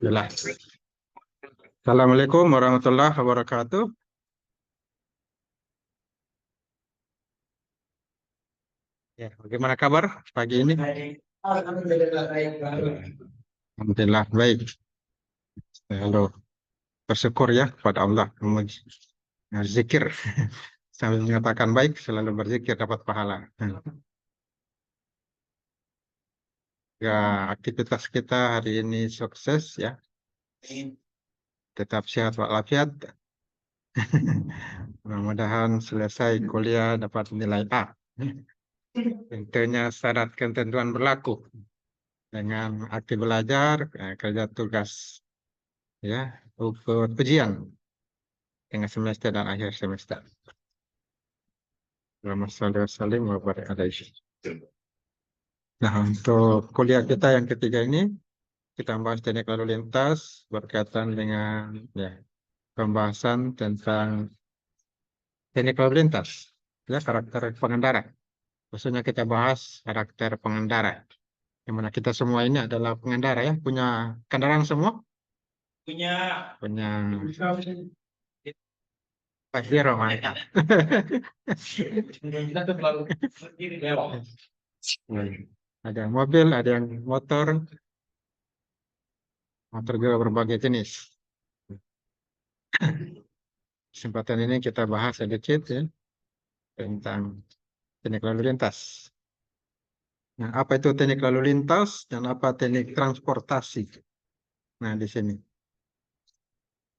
Jelas. Assalamualaikum warahmatullahi wabarakatuh. Ya, bagaimana kabar pagi ini? Alhamdulillah baik. Halo, bersyukur ya kepada Allah. Zikir sambil mengatakan baik, selalu berzikir dapat pahala. Ya, aktivitas kita hari ini sukses ya. Tetap sehat walafiat. Mudah-mudahan selesai kuliah dapat nilai A. Tentunya syarat ketentuan berlaku dengan aktif belajar, kerja tugas, ya, ukur ujian tengah semester dan akhir semester. Nah, untuk kuliah kita yang ketiga ini, kita membahas teknik lalu lintas berkaitan dengan ya, pembahasan tentang teknik lalu lintas, ya, karakter pengendara. Khususnya kita bahas karakter pengendara. Yang mana kita semua ini adalah pengendara ya, punya kendaraan semua? Punya Zero, mantap. Ada mobil, ada yang motor juga berbagai jenis. Kesempatan ini kita bahas sedikit ya tentang teknik lalu lintas. Nah, apa itu teknik lalu lintas dan apa teknik transportasi? Nah, di sini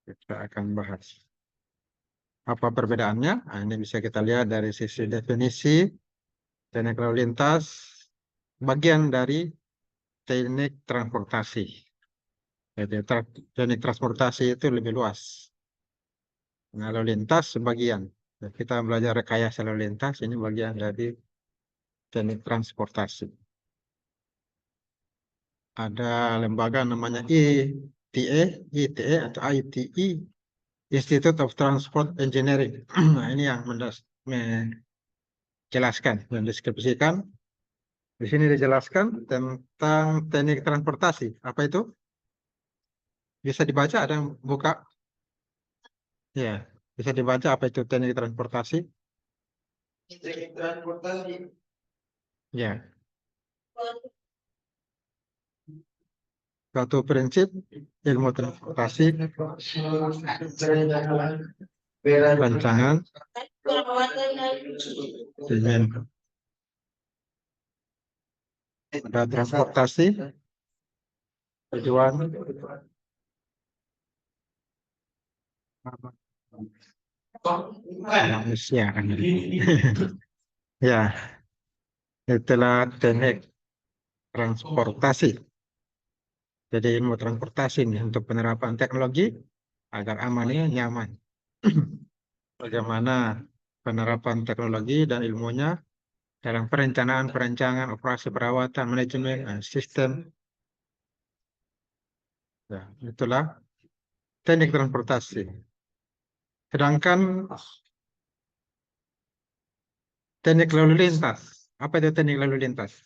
kita akan bahas. Apa perbedaannya? Nah, ini bisa kita lihat dari sisi definisi teknik lalu lintas, bagian dari teknik transportasi. Jadi, teknik transportasi itu lebih luas. Nah, lalu lintas sebagian. Kita belajar rekayasa lalu lintas, ini bagian dari teknik transportasi. Ada lembaga namanya ITE atau ITE, Institute of Transport Engineering. Nah, ini yang menjelaskan, mendeskripsikan. Di sini dijelaskan tentang teknik transportasi. Apa itu? Bisa dibaca, ada yang buka? Ya, bisa dibaca apa itu teknik transportasi? Teknik transportasi. Ya, suatu prinsip ilmu transportasi, rancangan dengan ada transportasi tujuan manusia. Ya, itulah teknik transportasi. Jadi ilmu transportasi ini untuk penerapan teknologi agar aman ya, nyaman. Bagaimana penerapan teknologi dan ilmunya dalam perencanaan, operasi perawatan, manajemen, sistem. Ya, itulah teknik transportasi. Sedangkan teknik lalu lintas. Apa itu teknik lalu lintas?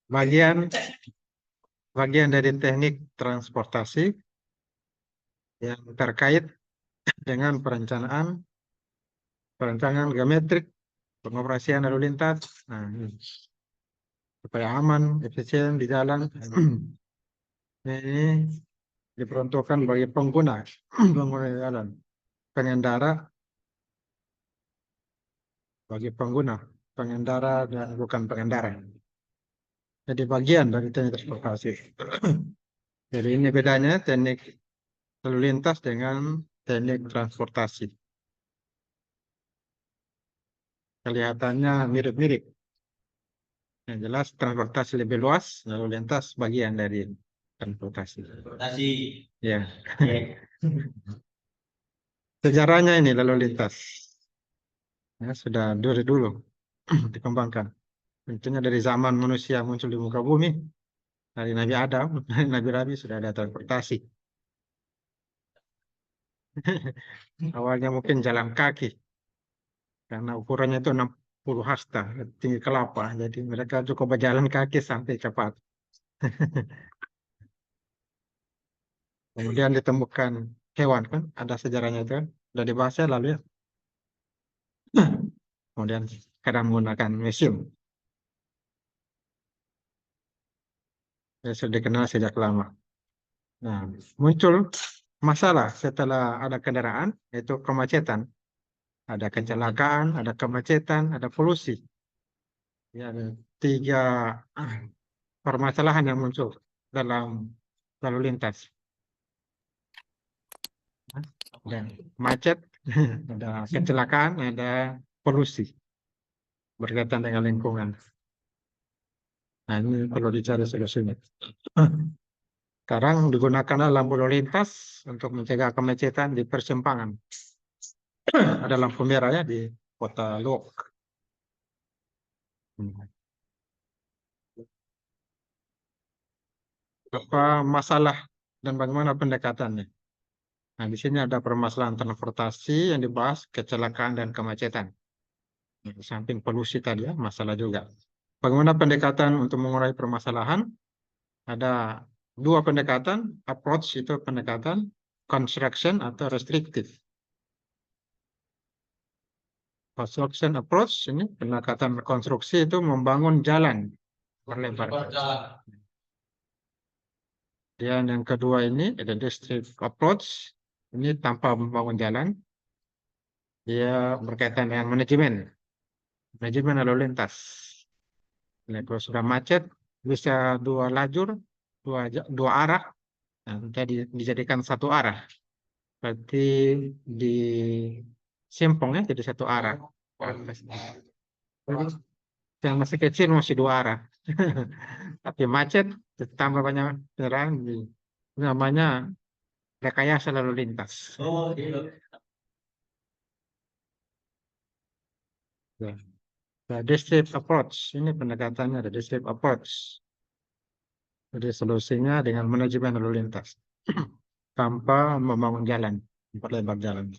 Bagian dari teknik transportasi yang terkait dengan perencanaan geometrik, pengoperasian lalu lintas, nah, supaya aman, efisien di jalan. Ini diperuntukkan bagi pengguna jalan, pengendara, dan bukan pengendara. Jadi bagian dari teknik transportasi. Jadi ini bedanya teknik lalu lintas dengan teknik transportasi. Kelihatannya mirip-mirip. Yang jelas transportasi lebih luas, lalu lintas bagian dari transportasi. Ya. Sejarahnya ini lalu lintas. Ya, sudah dari dulu dikembangkan. Tentunya dari zaman manusia muncul di muka bumi, dari Nabi Adam, dari Nabi Rabi sudah ada transportasi. Awalnya mungkin jalan kaki, karena ukurannya itu 10 hasta, tinggi kelapa. Jadi mereka cukup berjalan kaki sampai cepat. Kemudian ditemukan hewan kan, ada sejarahnya itu kan, udah dibahas ya lalu ya. Kemudian kadang menggunakan mesin, ya sudah dikenal sejak lama. Nah, muncul masalah setelah ada kendaraan, yaitu kemacetan. Ada kecelakaan, ada kemacetan, ada polusi. Ya, ada 3 permasalahan yang muncul dalam lalu lintas. Dan macet, ada kecelakaan, ada polusi berkaitan dengan lingkungan. Nah, ini perlu dicari solusinya. Sekarang digunakan lampu lalu lintas untuk mencegah kemacetan di persimpangan. Ada lampu merah ya di kota Luwuk. Apa masalah dan bagaimana pendekatannya? Nah, di sini ada permasalahan transportasi yang dibahas, kecelakaan dan kemacetan. Di samping polusi tadi ya, masalah juga. Bagaimana pendekatan untuk mengurai permasalahan? Ada 2 pendekatan, approach itu pendekatan, construction atau restrictive. Construction approach ini pendekatan konstruksi itu membangun jalan berlebar. Dan yang kedua ini ada restrictive approach, ini tanpa membangun jalan, dia berkaitan dengan manajemen lalu lintas. Nah, kalau sudah macet bisa 2 lajur, 2 arah, nah, jadi dijadikan 1 arah. Berarti di simpong ya jadi 1 arah. Terus yang masih kecil masih 2 arah. Tapi macet tambah banyak kendaraan, namanya rekayasa lalu lintas. Ya. Nah, district approach ini pendekatannya ada district approach. Jadi solusinya dengan manajemen lalu lintas tanpa membangun jalan, memperlebar jalan.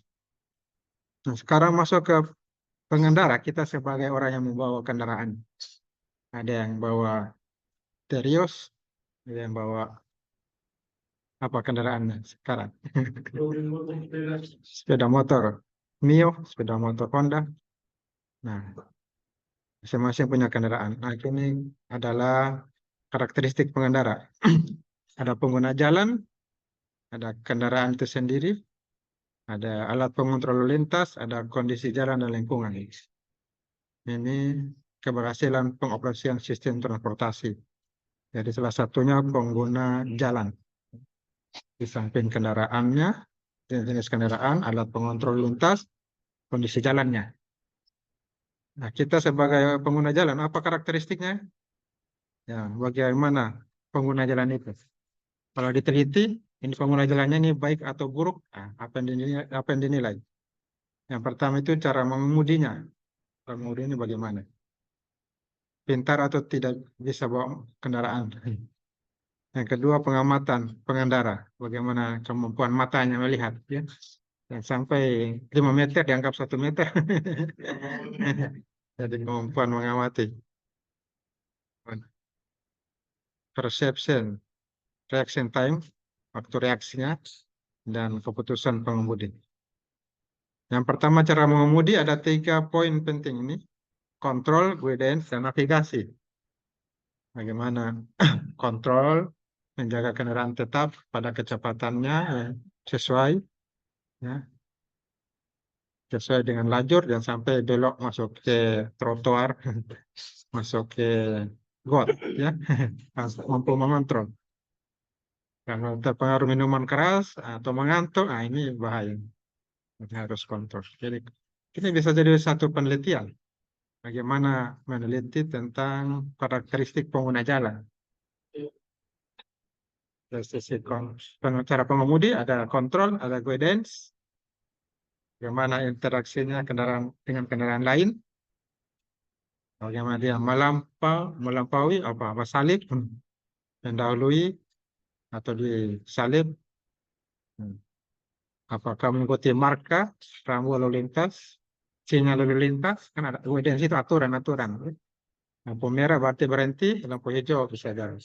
Nah, sekarang masuk ke pengendara, kita sebagai orang yang membawa kendaraan. Ada yang bawa Terios, ada yang bawa apa kendaraannya sekarang? Sepeda motor Mio, sepeda motor Honda. Nah, masing-masing punya kendaraan. Nah, ini adalah karakteristik pengendara. Ada pengguna jalan, ada kendaraan itu sendiri, ada alat pengontrol lalu lintas, ada kondisi jalan dan lingkungan. Ini keberhasilan pengoperasian sistem transportasi. Jadi salah satunya pengguna jalan. Di samping kendaraannya, jenis kendaraan, alat pengontrol lintas, kondisi jalannya. Nah, kita sebagai pengguna jalan, apa karakteristiknya? Ya, bagaimana pengguna jalan itu? Kalau diteliti, ini pengguna jalannya ini baik atau buruk, nah, apa yang dinilai? Yang pertama itu cara mengemudinya. Cara mengemudi ini bagaimana? Pintar atau tidak bisa bawa kendaraan. Yang kedua pengamatan pengendara, bagaimana kemampuan matanya melihat, ya. Dan sampai 5 meter dianggap 1 meter. Jadi kemampuan mengamati. Perception, reaction time, waktu reaksinya, dan keputusan pengemudi. Yang pertama cara mengemudi ada 3 poin penting ini. Kontrol, guidance, dan navigasi. Bagaimana kontrol, menjaga kendaraan tetap pada kecepatannya sesuai, ya, sesuai dengan lajur, dan sampai belok masuk ke trotoar, masuk ke got, ya, mampu mengontrol. Kalau terpengaruh minuman keras atau mengantuk, nah ini bahaya. Jadi harus kontrol. Jadi ini bisa jadi satu penelitian. Bagaimana meneliti tentang karakteristik pengguna jalan. Dari sisi cara pengemudi ada kontrol, ada guidance, bagaimana interaksinya kendaraan dengan kendaraan lain, bagaimana dia melampaui apa salib, mendahului atau disalib, apakah mengikuti marka rambu lalu lintas, Sinyal lalu lintas kan ada obedience itu aturan-aturan. Lampu merah berarti berhenti, lampu hijau bisa jalan.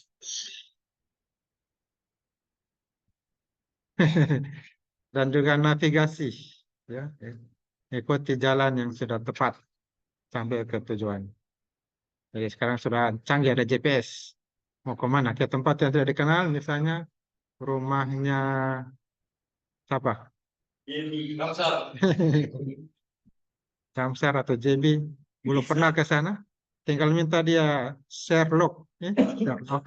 Dan juga navigasi, ya, ikuti jalan yang sudah tepat sampai ke tujuan. Jadi sekarang sudah canggih ada GPS. Mau kemana? Ke tempat yang tidak dikenal, misalnya rumahnya siapa? Samsar atau JB, belum pernah ke sana. Tinggal minta dia share log, ya, share log.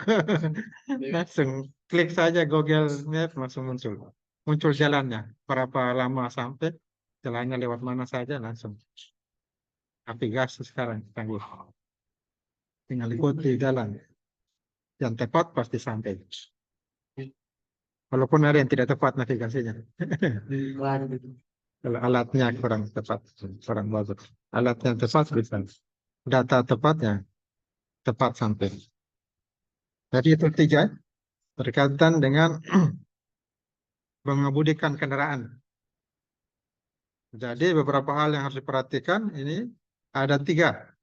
Langsung klik saja Google Map langsung muncul. Muncul jalannya, berapa lama sampai, jalannya lewat mana saja langsung. Navigasi sekarang canggih. Tinggal ikuti jalan yang tepat pasti sampai. Walaupun ada yang tidak tepat navigasinya. Kalau alatnya kurang tepat, kurang bagus. Alat yang tepat bisa. Data tepatnya tepat sampai. Jadi itu tiga berkaitan dengan mengemudikan kendaraan. Jadi beberapa hal yang harus diperhatikan ini ada tiga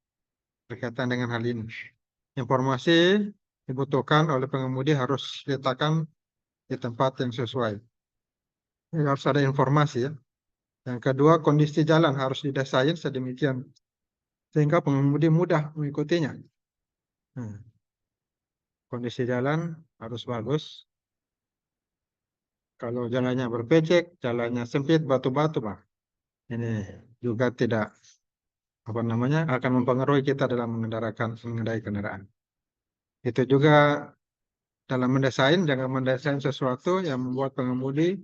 berkaitan dengan hal ini. Informasi dibutuhkan oleh pengemudi harus diletakkan di tempat yang sesuai. Ini harus ada informasi ya. Yang kedua, kondisi jalan harus didesain sedemikian sehingga pengemudi mudah mengikutinya. Nah, kondisi jalan harus bagus. Kalau jalannya berpecek, jalannya sempit, batu-batu, Pak. Ini juga tidak apa namanya akan mempengaruhi kita dalam mengendarai kendaraan. Itu juga dalam mendesain, jangan mendesain sesuatu yang membuat pengemudi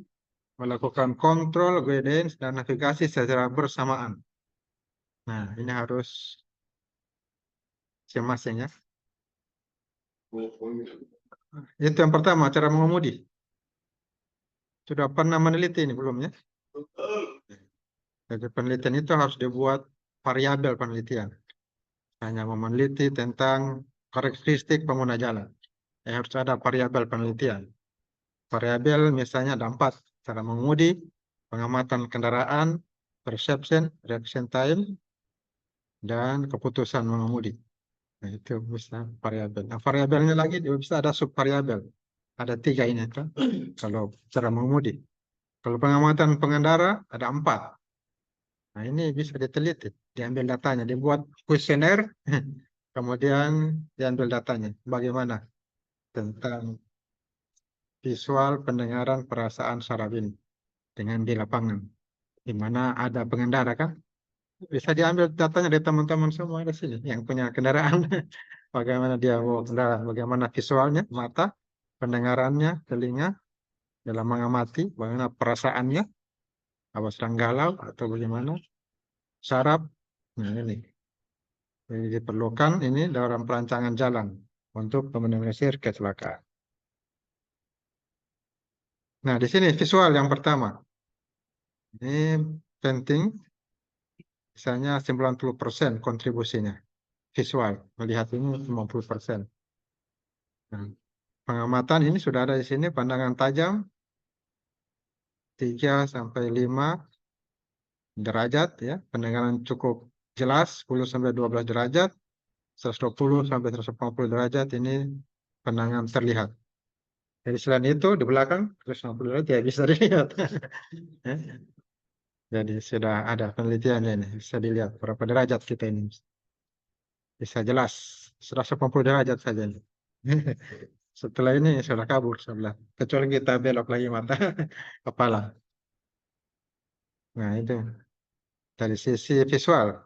melakukan kontrol, guidance, dan navigasi secara bersamaan. Nah, ini harus masing ya. Itu yang pertama, cara mengemudi. Sudah pernah meneliti ini belum ya? Jadi penelitian itu harus dibuat variabel penelitian. Hanya meneliti tentang karakteristik pengguna jalan. Harus ada variabel penelitian. Variabel misalnya ada 4. Cara mengemudi, pengamatan kendaraan, perception, reaction time, dan keputusan mengemudi. Nah, itu bisa variabel. Nah, variabelnya lagi bisa ada subvariabel. Ada 3 ini kan. Kalau cara mengemudi. Kalau pengamatan pengendara ada 4. Nah, ini bisa diteliti, diambil datanya, dibuat kuesioner, kemudian diambil datanya. Bagaimana tentang visual, pendengaran, perasaan, saraf ini dengan di lapangan, di mana ada pengendara kan? Bisa diambil datanya dari teman-teman semua di sini yang punya kendaraan. Bagaimana dia bawa kendaraan, bagaimana visualnya, mata, pendengarannya, telinga, dalam mengamati, bagaimana perasaannya, apa sedang galau atau bagaimana, saraf. Nah, ini. Jadi diperlukan ini dalam perancangan jalan untuk meminimalisir kecelakaan. Nah, di sini visual yang pertama. Ini penting, misalnya 90% kontribusinya. Visual, melihat ini 50%. Nah, pengamatan ini sudah ada di sini, pandangan tajam 3 sampai 5 derajat ya, pendengaran cukup jelas 10 sampai 12 derajat, 120 sampai 140 derajat ini pandangan terlihat. Jadi selain itu di belakang 160 derajat ya bisa dilihat. Jadi sudah ada penelitiannya ini, bisa dilihat berapa derajat kita ini. Bisa jelas 180 derajat saja ini. Setelah ini sudah kabur sebelah. Kecuali kita belok lagi mata kepala. Nah itu dari sisi visual.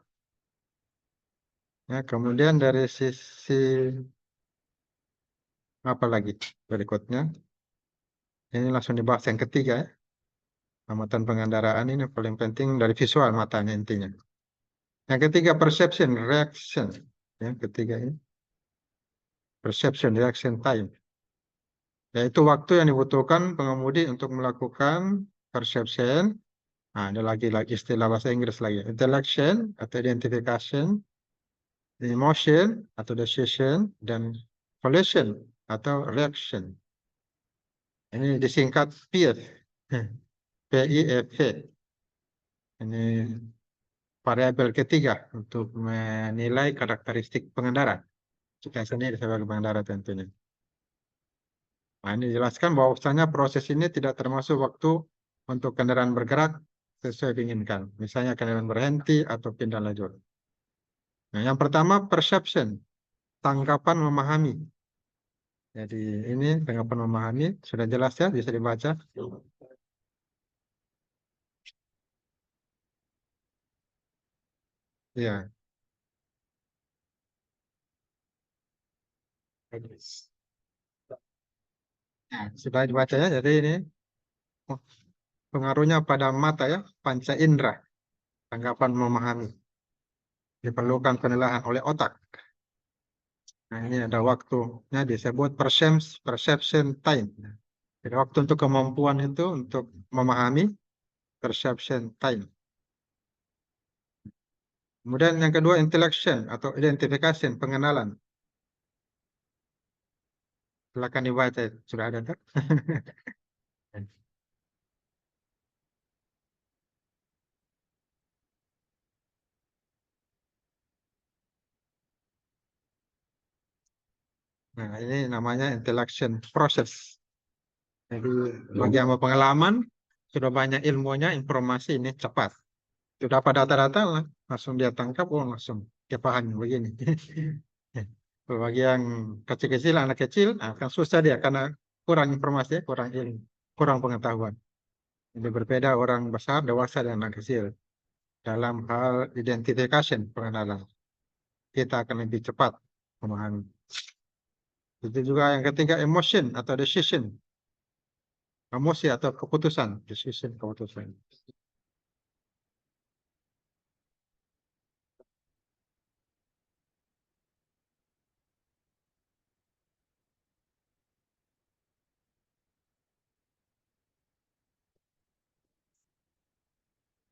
Ya, kemudian dari sisi apa lagi berikutnya? Ini langsung dibahas yang ketiga ya. Amatan pengendaraan ini paling penting dari visual matanya intinya. Yang ketiga perception, reaction. Yang ketiga ini perception, reaction time. Yaitu waktu yang dibutuhkan pengemudi untuk melakukan perception. Nah, ada lagi istilah bahasa Inggris lagi. Intellection atau identification, emotion atau decision, dan volition atau reaction. Ini disingkat PIEV. PIEV. Ini variabel ketiga untuk menilai karakteristik pengendara. Kita sendiri sebagai pengendara tentunya. Nah, ini dijelaskan bahwasanya proses ini tidak termasuk waktu untuk kendaraan bergerak sesuai diinginkan. Misalnya kendaraan berhenti atau pindah lajur. Nah, yang pertama perception, tanggapan memahami. Jadi ini tanggapan memahami sudah jelas ya, bisa dibaca. Ya, nah, sudah dibaca ya. Jadi ini pengaruhnya pada mata ya, panca indera, tanggapan memahami. Diperlukan penilaian oleh otak. Nah, ini ada waktunya disebut perception time. Jadi waktu untuk kemampuan itu untuk memahami perception time. Kemudian yang kedua intellection atau identification, pengenalan. Silakan dibaca, sudah ada tak? Nah, ini namanya intellection process. Jadi bagi yang berpengalaman, sudah banyak ilmunya, informasi ini cepat. Sudah pada data-data lah, langsung dia tangkap, oh langsung dia paham begini. Bagi yang kecil-kecil, anak kecil, akan susah dia karena kurang informasi, kurang ilmu, kurang pengetahuan. Jadi berbeda orang besar, dewasa, dan anak kecil. Dalam hal identification, pengenalan. Kita akan lebih cepat memahami. Itu juga yang ketiga, emotion atau decision. Emosi atau keputusan, decision, keputusan.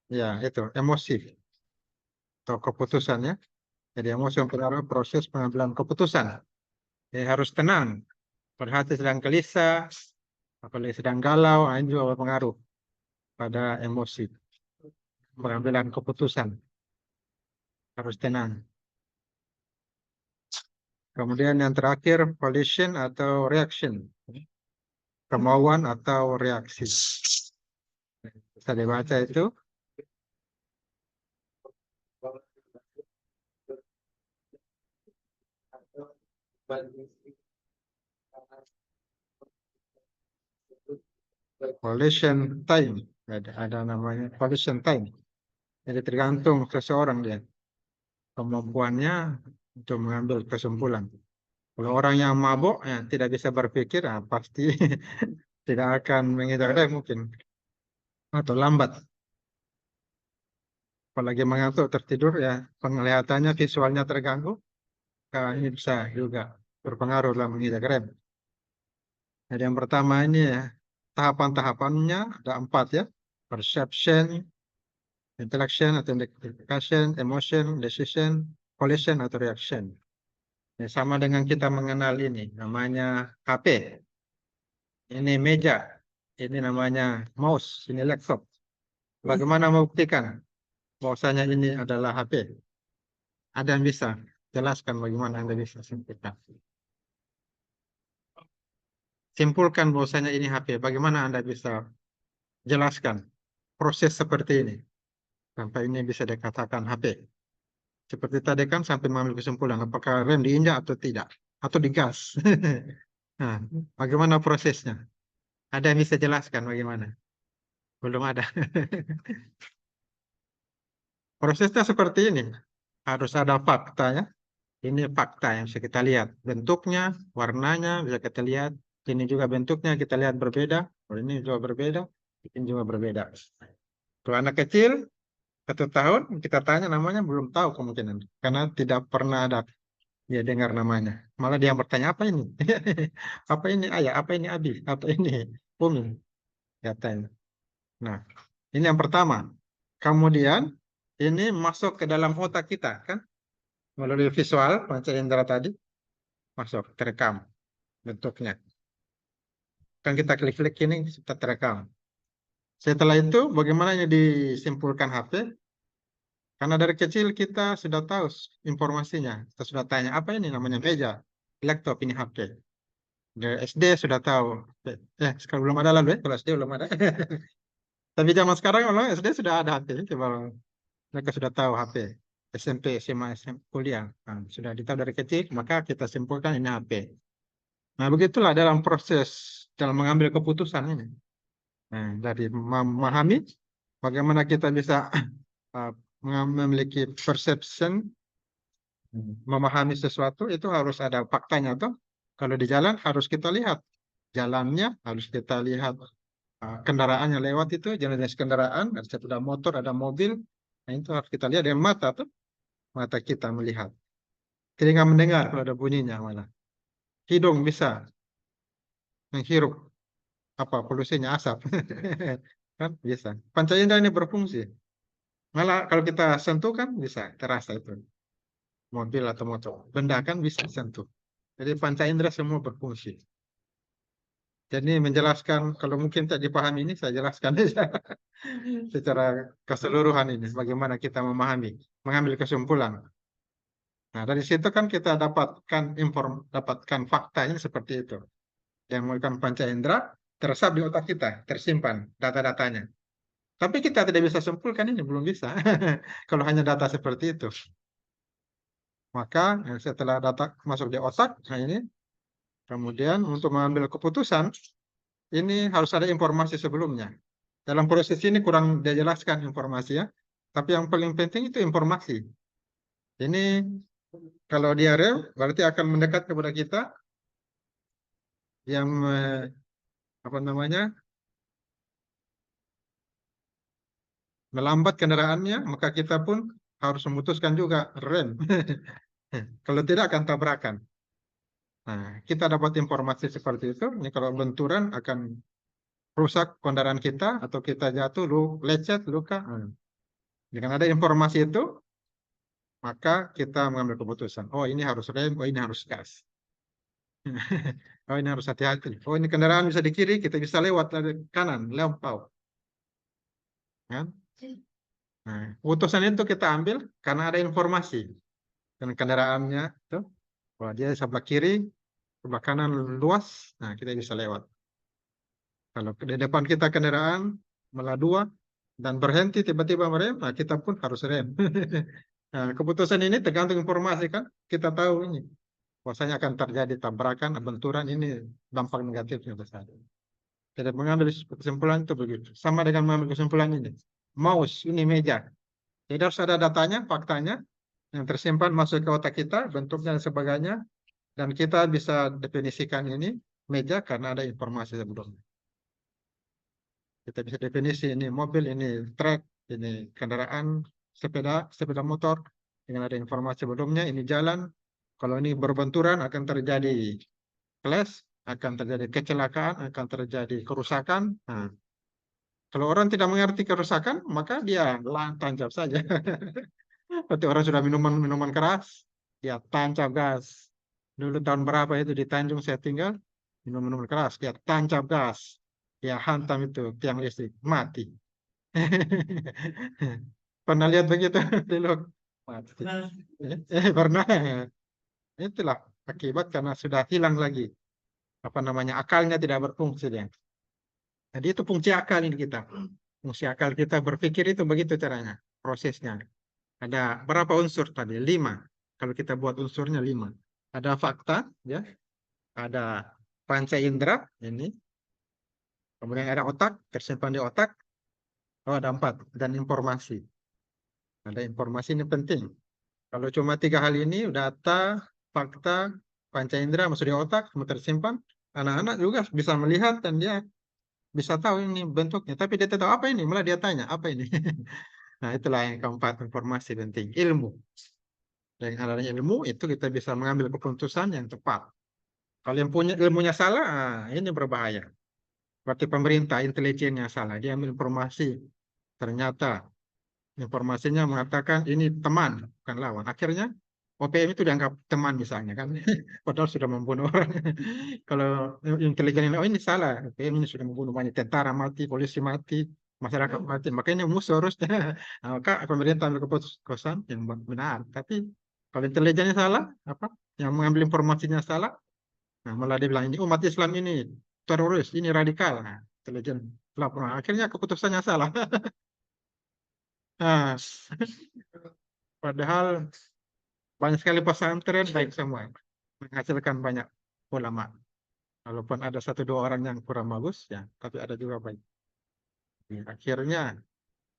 Ya, itu, emosi atau keputusannya. Jadi emosi mempengaruhi proses pengambilan keputusan. Jadi harus tenang. Pada hati sedang gelisah, apalagi sedang galau, ini juga berpengaruh pada emosi. Pengambilan keputusan harus tenang. Kemudian yang terakhir, volition atau reaction. Kemauan atau reaksi. Bisa dibaca itu. Volition time. Ada namanya volition time. Jadi tergantung seseorang dia. Kemampuannya untuk mengambil kesimpulan. Kalau orang yang mabuk ya, tidak bisa berpikir, pasti tidak akan menghindar mungkin atau lambat. Apalagi mengantuk tertidur ya penglihatannya visualnya terganggu, ini bisa juga berpengaruh dalam menghindar rem. Jadi yang pertama ini ya tahapan-tahapannya ada 4 ya, perception, intellection atau identification, emotion, decision, volition atau reaction. Ya, sama dengan kita mengenal ini namanya HP. Ini meja, ini namanya mouse, ini laptop. Bagaimana membuktikan bahwasanya ini adalah HP? Ada yang bisa jelaskan bagaimana Anda bisa simpulkan? Simpulkan bahwasanya ini HP. Bagaimana Anda bisa jelaskan proses seperti ini? Sampai ini bisa dikatakan HP. Seperti tadi kan sampai mengambil kesimpulan apakah rem diinjak atau tidak. Atau digas. Nah, bagaimana prosesnya? Ada yang bisa jelaskan bagaimana? Belum ada. Prosesnya seperti ini. Harus ada faktanya. Ini fakta yang bisa kita lihat. Bentuknya, warnanya bisa kita lihat. Ini juga bentuknya kita lihat berbeda. Oh, ini juga berbeda. Ini juga berbeda. Kalau anak kecil, 1 tahun, kita tanya namanya belum tahu kemungkinan. Karena tidak pernah ada dia dengar namanya. Malah dia bertanya, apa ini? Apa ini ayah? Apa ini abi? Apa ini umi? Katanya. Nah, ini yang pertama. Kemudian, ini masuk ke dalam otak kita, kan? Melalui visual, panca indera tadi, masuk, terekam bentuknya. Kan kita klik-klik ini, kita terekam. Setelah itu, bagaimana disimpulkan HP? Karena dari kecil kita sudah tahu informasinya. Kita sudah tanya, apa ini namanya meja, laptop, ini HP. Dari SD sudah tahu. Sekarang belum ada lalu ya, kalau SD belum ada. Tapi zaman sekarang kalau SD sudah ada HP. Coba mereka sudah tahu HP. SMP, SMA, SMA, kuliah. Nah, sudah ditahu dari kecil, maka kita simpulkan ini HP. Nah, begitulah dalam proses dalam mengambil keputusan ini. Nah, dari memahami bagaimana kita bisa uh, memiliki perception, memahami sesuatu itu harus ada faktanya tuh. Kalau di jalan harus kita lihat jalannya, harus kita lihat kendaraan yang lewat itu, jenis kendaraan, ada sepeda motor, ada mobil. Nah, itu harus kita lihat dengan mata tuh, mata kita melihat. Telinga mendengar kalau ada bunyinya malah. Hidung bisa menghirup apa polusinya asap. Kan bisa. Panca indera ini berfungsi. Malah kalau kita sentuh kan bisa terasa itu. Mobil atau motor. Benda kan bisa sentuh. Jadi panca indera semua berfungsi. Jadi menjelaskan, kalau mungkin tidak dipahami ini, saya jelaskan saja secara keseluruhan ini. Bagaimana kita memahami, mengambil kesimpulan. Nah, dari situ kan kita dapatkan faktanya seperti itu. Yang menggunakan panca indera, teresap di otak kita, tersimpan data-datanya. Tapi kita tidak bisa simpulkan ini, belum bisa. Kalau hanya data seperti itu. Maka setelah data masuk di otak, nah ini, kemudian untuk mengambil keputusan, ini harus ada informasi sebelumnya. Dalam proses ini kurang dijelaskan informasi ya. Tapi yang paling penting itu informasi. Ini kalau dia real, berarti akan mendekat kepada kita yang apa namanya melambat kendaraannya, maka kita pun harus memutuskan juga rem. Kalau tidak akan tabrakan. Nah, kita dapat informasi seperti itu. Ini kalau benturan akan rusak kendaraan kita atau kita jatuh, lecet, luka. Dengan ada informasi itu, maka kita mengambil keputusan. Oh, ini harus rem, oh ini harus gas. Oh, ini harus hati-hati. Oh, ini kendaraan bisa di kiri, kita bisa lewat dari kanan, lempau. Kan? Nah, keputusan itu kita ambil karena ada informasi. Dan kendaraannya itu, wah dia sebelah kiri, sebelah kanan luas, nah kita bisa lewat. Kalau di depan kita kendaraan malah dua dan berhenti tiba-tiba merem, nah kita pun harus rem. Nah, keputusan ini tergantung informasi kan, kita tahu ini. Bahwasanya akan terjadi tabrakan, benturan ini dampak negatifnya besar. Jadi mengambil kesimpulan itu begitu. Sama dengan mengambil kesimpulan ini. Mouse, ini meja. Jadi harus ada datanya, faktanya, yang tersimpan masuk ke otak kita, bentuknya dan sebagainya. Dan kita bisa definisikan ini meja karena ada informasi sebelumnya. Kita bisa definisi ini mobil, ini truk, ini kendaraan, sepeda motor. Dengan ada informasi sebelumnya, ini jalan. Kalau ini berbenturan akan terjadi clash, akan terjadi kecelakaan, akan terjadi kerusakan. Nah, kalau orang tidak mengerti kerusakan, maka dia tancap saja. Berarti orang sudah minuman keras, dia tancap gas. Dulu tahun berapa itu di Tanjung saya tinggal, minum keras, dia tancap gas. Dia hantam itu tiang listrik, mati. Pernah lihat begitu dulu? Mati. Pernah. Itulah akibat karena sudah hilang lagi. Apa namanya, akalnya tidak berfungsi dia. Jadi itu fungsi akal ini kita. Fungsi akal kita berpikir itu begitu caranya, prosesnya. Ada berapa unsur tadi? 5. Kalau kita buat unsurnya 5. Ada fakta, ya. Ada panca indera, ini. Kemudian ada otak, tersimpan di otak. Oh, ada 4. Dan informasi. Ada informasi ini penting. Kalau cuma 3 hal ini, data, fakta, panca indera masuk di otak, semua tersimpan. Anak-anak juga bisa melihat dan dia bisa tahu ini bentuknya. Tapi dia tidak tahu apa ini, malah dia tanya, apa ini? Nah, itulah yang keempat, informasi penting. Ilmu. Dengan adanya ilmu itu kita bisa mengambil keputusan yang tepat. Kalau yang punya ilmunya salah, ini berbahaya. Berarti pemerintah intelijennya salah. Dia ambil informasi, ternyata informasinya mengatakan ini teman, bukan lawan. Akhirnya OPM itu dianggap teman misalnya kan, padahal sudah membunuh orang. Kalau intelijen ini, oh ini salah, OPM ini sudah membunuh banyak tentara mati, polisi mati. masyarakat mati. Makanya musuh harusnya. Nah, maka pemerintah ambil keputusan yang benar. Tapi kalau intelijennya salah, apa yang mengambil informasinya salah, nah, malah dia bilang ini umat Islam ini teroris, ini radikal. Nah, intelijen lapor. Nah, akhirnya keputusannya salah. Nah, padahal banyak sekali pesantren baik semua, menghasilkan banyak ulama. Walaupun ada satu dua orang yang kurang bagus, ya, tapi ada juga baik. Akhirnya,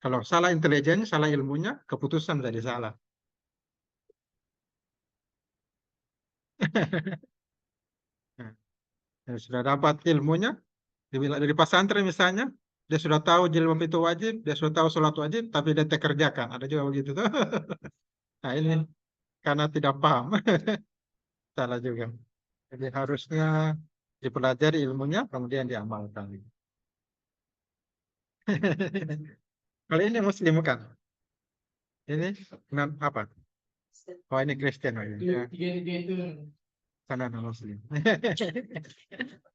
kalau salah intelijen, salah ilmunya, keputusan jadi salah. Nah, yang sudah dapat ilmunya, dibilang dari pesantren misalnya, dia sudah tahu jilbab itu wajib, dia sudah tahu sholat wajib, tapi dia tak kerjakan. Ada juga begitu tuh. Nah ini karena tidak paham, salah juga. Jadi harusnya dipelajari ilmunya, kemudian diamalkan. Kalau ini Muslim bukan? Ini apa? Oh ini Kristen. Oh, ini. Ya. Sana non Muslim.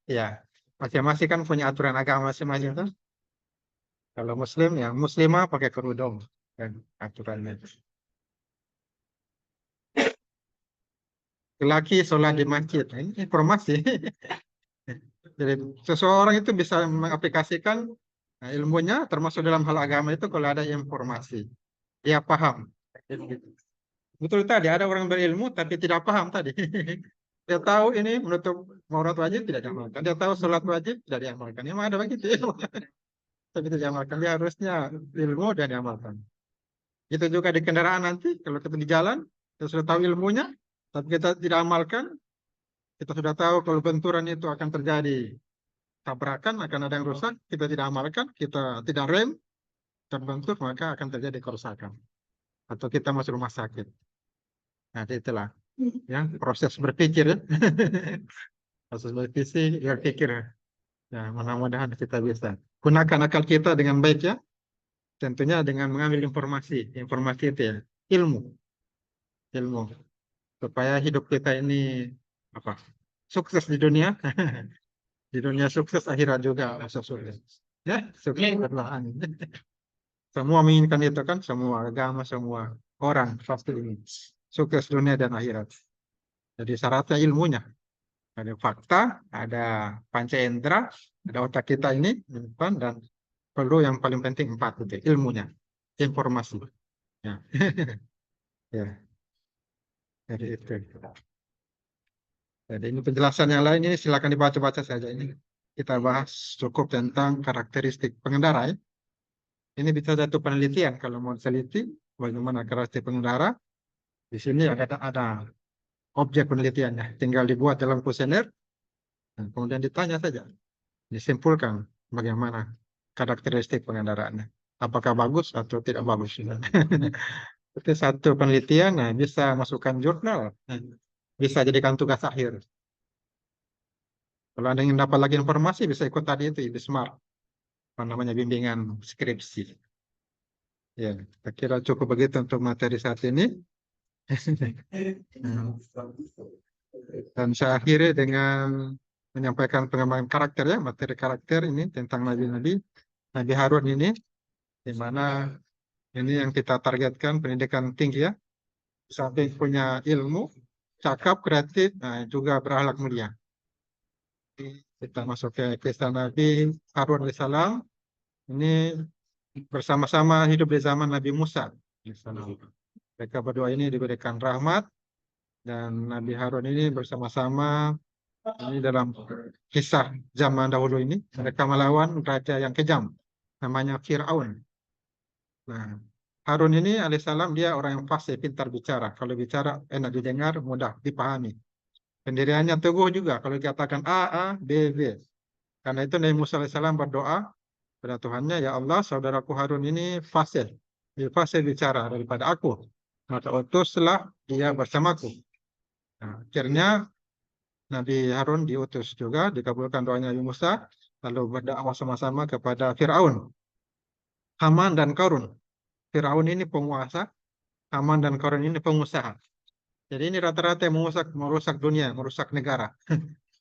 Ya, masing-masing kan punya aturan agama masing-masing tuh. Kalau Muslim ya Muslimah pakai kerudung kan aturannya. Laki sholat di masjid. Nah, ini informasi. Jadi seseorang itu bisa mengaplikasikan ilmunya termasuk dalam hal agama itu kalau ada informasi. Dia paham. Betul tadi ada orang berilmu tapi tidak paham tadi. Dia tahu ini menutup aurat wajib tidak diamalkan. Dia tahu sholat wajib tidak diamalkan. Memang ada begitu. Tapi tidak diamalkan. Dia harusnya ilmu dan diamalkan. Itu juga di kendaraan nanti. Kalau kita di jalan, kita sudah tahu ilmunya, tapi kita tidak amalkan, kita sudah tahu kalau benturan itu akan terjadi tabrakan, akan ada yang rusak, kita tidak amalkan, kita tidak rem, terbentur, maka akan terjadi kerusakan. Atau kita masuk rumah sakit. Nah, itulah ya proses berpikir ya. Proses berpikir. Ya, mudah-mudahan kita bisa gunakan akal kita dengan baik ya. Tentunya dengan mengambil informasi. Informasi itu ya, ilmu. Ilmu. Supaya hidup kita ini apa? Sukses di dunia. Di dunia sukses, akhirat juga masuk surga. Ya, sukses berdoa. Semua menginginkan itu kan, semua agama, semua orang pasti ingin sukses dunia dan akhirat. Jadi syaratnya ilmunya. Ada fakta, ada panca indera, ada otak kita ini, depan, dan perlu yang paling penting empat itu, ilmunya, informasi. Ya, ya, jadi itu. Jadi ini penjelasan yang lain ini silakan dibaca-baca saja ini. Kita bahas cukup tentang karakteristik pengendara ya. Ini bisa satu penelitian kalau mau teliti bagaimana karakteristik pengendara. Di sini ada objek penelitiannya. Tinggal dibuat dalam kuesioner, dan kemudian ditanya saja. Disimpulkan bagaimana karakteristik pengendaraannya. Apakah bagus atau tidak bagus. Itu satu penelitian, nah, bisa masukkan jurnal. Nah, bisa jadikan tugas akhir. Kalau Anda ingin dapat lagi informasi, bisa ikut tadi itu, di Smart. Apa namanya, bimbingan skripsi. Ya, saya kira cukup begitu untuk materi saat ini. Dan saya akhiri dengan menyampaikan pengembangan karakter ya, materi karakter ini tentang Nabi-Nabi. Nabi Harun ini, di mana ini yang kita targetkan pendidikan tinggi ya. Samping punya ilmu, cakap, kreatif, nah, juga berakhlak mulia. Kita masuk ke kisah Nabi Harun alaihissalam. Ini bersama-sama hidup di zaman Nabi Musa. Mereka berdua ini diberikan rahmat dan Nabi Harun ini bersama-sama ini dalam kisah zaman dahulu ini mereka melawan raja yang kejam namanya Fir'aun. Nah, Harun ini alaihissalam dia orang yang fasih, pintar bicara. Kalau bicara enak didengar, mudah dipahami. Pendiriannya teguh juga. Kalau dikatakan A, A, B, B. Karena itu Nabi Musa alaihissalam berdoa pada Tuhannya, ya Allah, saudaraku Harun ini fasih. Lebih fasih bicara daripada aku. Maka utuslah dia bersamaku. Nah, akhirnya Nabi Harun diutus juga, dikabulkan doanya Nabi Musa, lalu berdakwah sama-sama kepada Fir'aun, Haman dan Qarun. Fir'aun ini penguasa, Haman dan Qarun ini pengusaha. Jadi ini rata-rata yang merusak dunia, merusak negara.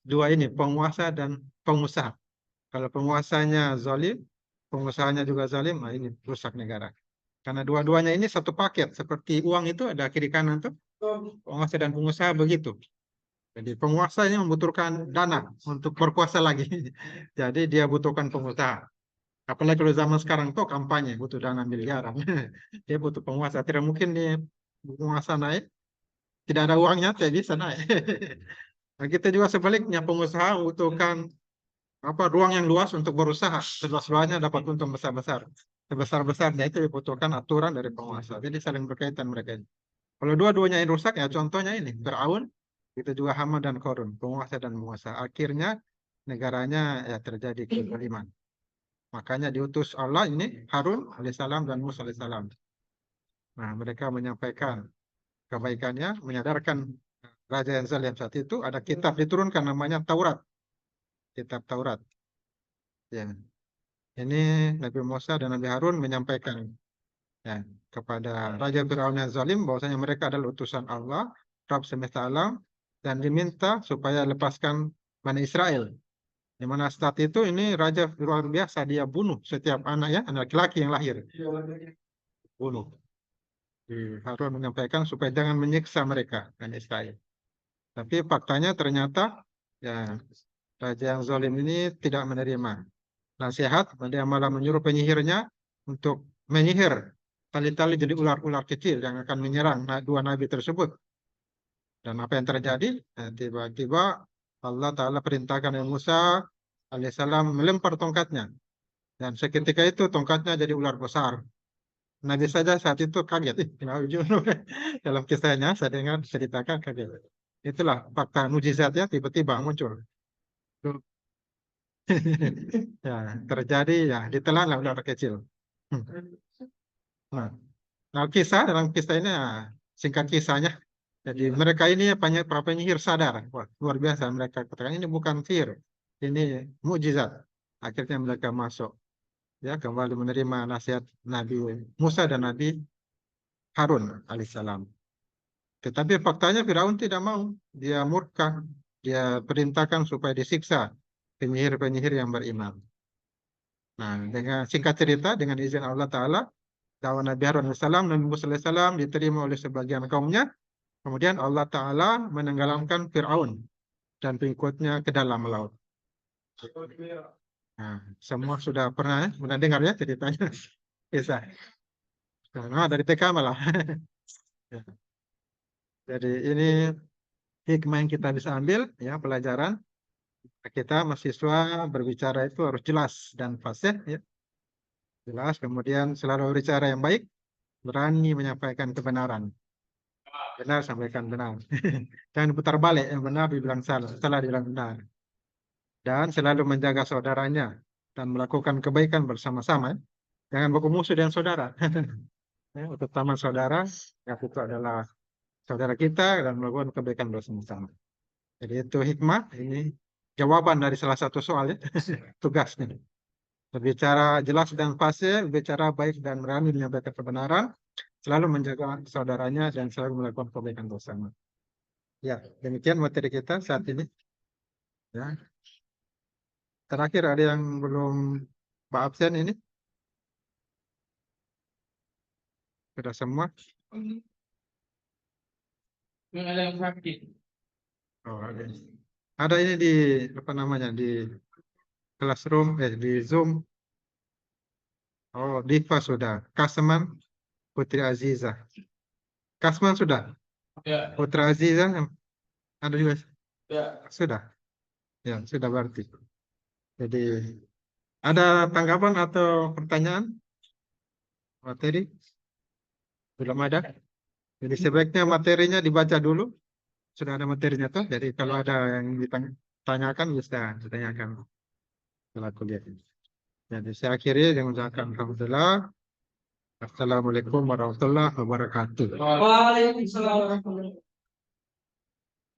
Dua ini, penguasa dan pengusaha. Kalau penguasanya zalim, pengusahanya juga zalim, nah ini rusak negara. Karena dua-duanya ini satu paket, seperti uang itu ada kiri kanan tuh, penguasa dan pengusaha begitu. Jadi penguasa ini membutuhkan dana untuk berkuasa lagi. Jadi dia butuhkan pengusaha. Apalagi kalau zaman sekarang tuh kampanye butuh dana miliaran. Dia butuh penguasa. Tidak mungkin dia penguasa naik, tidak ada uangnya, tidak bisa naik. Nah, kita juga sebaliknya pengusaha membutuhkan ruang yang luas untuk berusaha. Seluas-luasnya dapat untung besar-besar. Sebesar-besarnya itu dibutuhkan aturan dari penguasa. Jadi saling berkaitan mereka ini. Kalau dua-duanya yang rusak ya contohnya ini Firaun, itu juga Haman dan Korun, penguasa dan penguasa. Akhirnya negaranya ya terjadi kezaliman. Makanya diutus Allah ini Harun alaihissalam dan Musa alaihissalam. Nah, mereka menyampaikan kebaikannya, menyadarkan raja yang zalim saat itu ada kitab diturunkan namanya Taurat. Kitab Taurat. Ya. Ini Nabi Musa dan Nabi Harun menyampaikan ya, kepada Raja Firaun yang zalim bahwasanya mereka adalah utusan Allah, Rabb semesta alam, dan diminta supaya lepaskan Bani Israel. Di mana saat itu ini raja luar biasa, dia bunuh setiap anak ya, anak laki yang lahir. Bunuh. Harun menyampaikan supaya jangan menyiksa mereka, Bani Israel. Tapi faktanya ternyata ya raja yang zalim ini tidak menerima nasihat, dia malah menyuruh penyihirnya untuk menyihir tali-tali jadi ular-ular kecil yang akan menyerang dua nabi tersebut. Dan apa yang terjadi? Tiba-tiba Allah Ta'ala perintahkan Nabi Musa alaihissalam melempar tongkatnya. Dan seketika itu tongkatnya jadi ular besar. Nabi saja saat itu kaget. Dalam kisahnya saya dengar ceritakan kaget. Itulah fakta mujizatnya tiba-tiba muncul. Ya, terjadi ya ditelanlah ular kecil. Nah, nah, kisah dalam kisah ini ya, singkat kisahnya. Jadi mereka ini banyak para penyihir sadar. Wah, luar biasa mereka katakan ini bukan sihir. Ini mukjizat. Akhirnya mereka masuk ya kembali menerima nasihat Nabi Musa dan Nabi Harun alaihissalam. Tetapi faktanya Firaun tidak mau. Dia murka. Dia perintahkan supaya disiksa penyihir-penyihir yang beriman. Nah, dengan singkat cerita, dengan izin Allah Ta'ala, dakwah Nabi Harun alaihissalam, Nabi Musa alaihissalam diterima oleh sebagian kaumnya. Kemudian Allah Ta'ala menenggelamkan Fir'aun dan pengikutnya ke dalam laut. Nah, semua sudah pernah dengar ya ceritanya. Kisah. Nah, dari TK malah. Ya. Jadi ini hikmah yang kita bisa ambil, ya pelajaran. Kita mahasiswa berbicara itu harus jelas dan fasih, ya. Jelas, kemudian selalu berbicara yang baik, berani menyampaikan kebenaran. Benar, sampaikan benar. Jangan putar balik, yang benar dibilang salah, salah dibilang benar. Dan selalu menjaga saudaranya dan melakukan kebaikan bersama-sama. Jangan baku musuh dengan saudara. Ya, terutama saudara, yang itu adalah saudara kita dan melakukan kebaikan bersama-sama. Jadi itu hikmah, ini jawaban dari salah satu soal ya, tugasnya. Berbicara jelas dan fasih, berbicara baik dan berani menyampaikan kebenaran, selalu menjaga saudaranya dan selalu melakukan kebaikan bersama. Ya, demikian materi kita saat ini. Ya. Terakhir ada yang belum absen ini? Sudah semua? Ada yang sakit. Oh, ada. Ada ini di apa namanya di classroom, di Zoom. Oh, Diva sudah. Kasman, Putri Aziza. Kasman sudah. Ya, Putra Aziza ada juga. ya. Sudah. Ya, sudah berarti. Jadi ada tanggapan atau pertanyaan materi? Belum ada. Jadi sebaiknya materinya dibaca dulu. Sudah ada materinya tuh. Jadi kalau ada yang ditanyakan bisa ditanyakan setelah kuliah. Jadi saya akhiri dengan mengucapkan alhamdulillah. Assalamualaikum warahmatullahi wabarakatuh. Waalaikumsalam.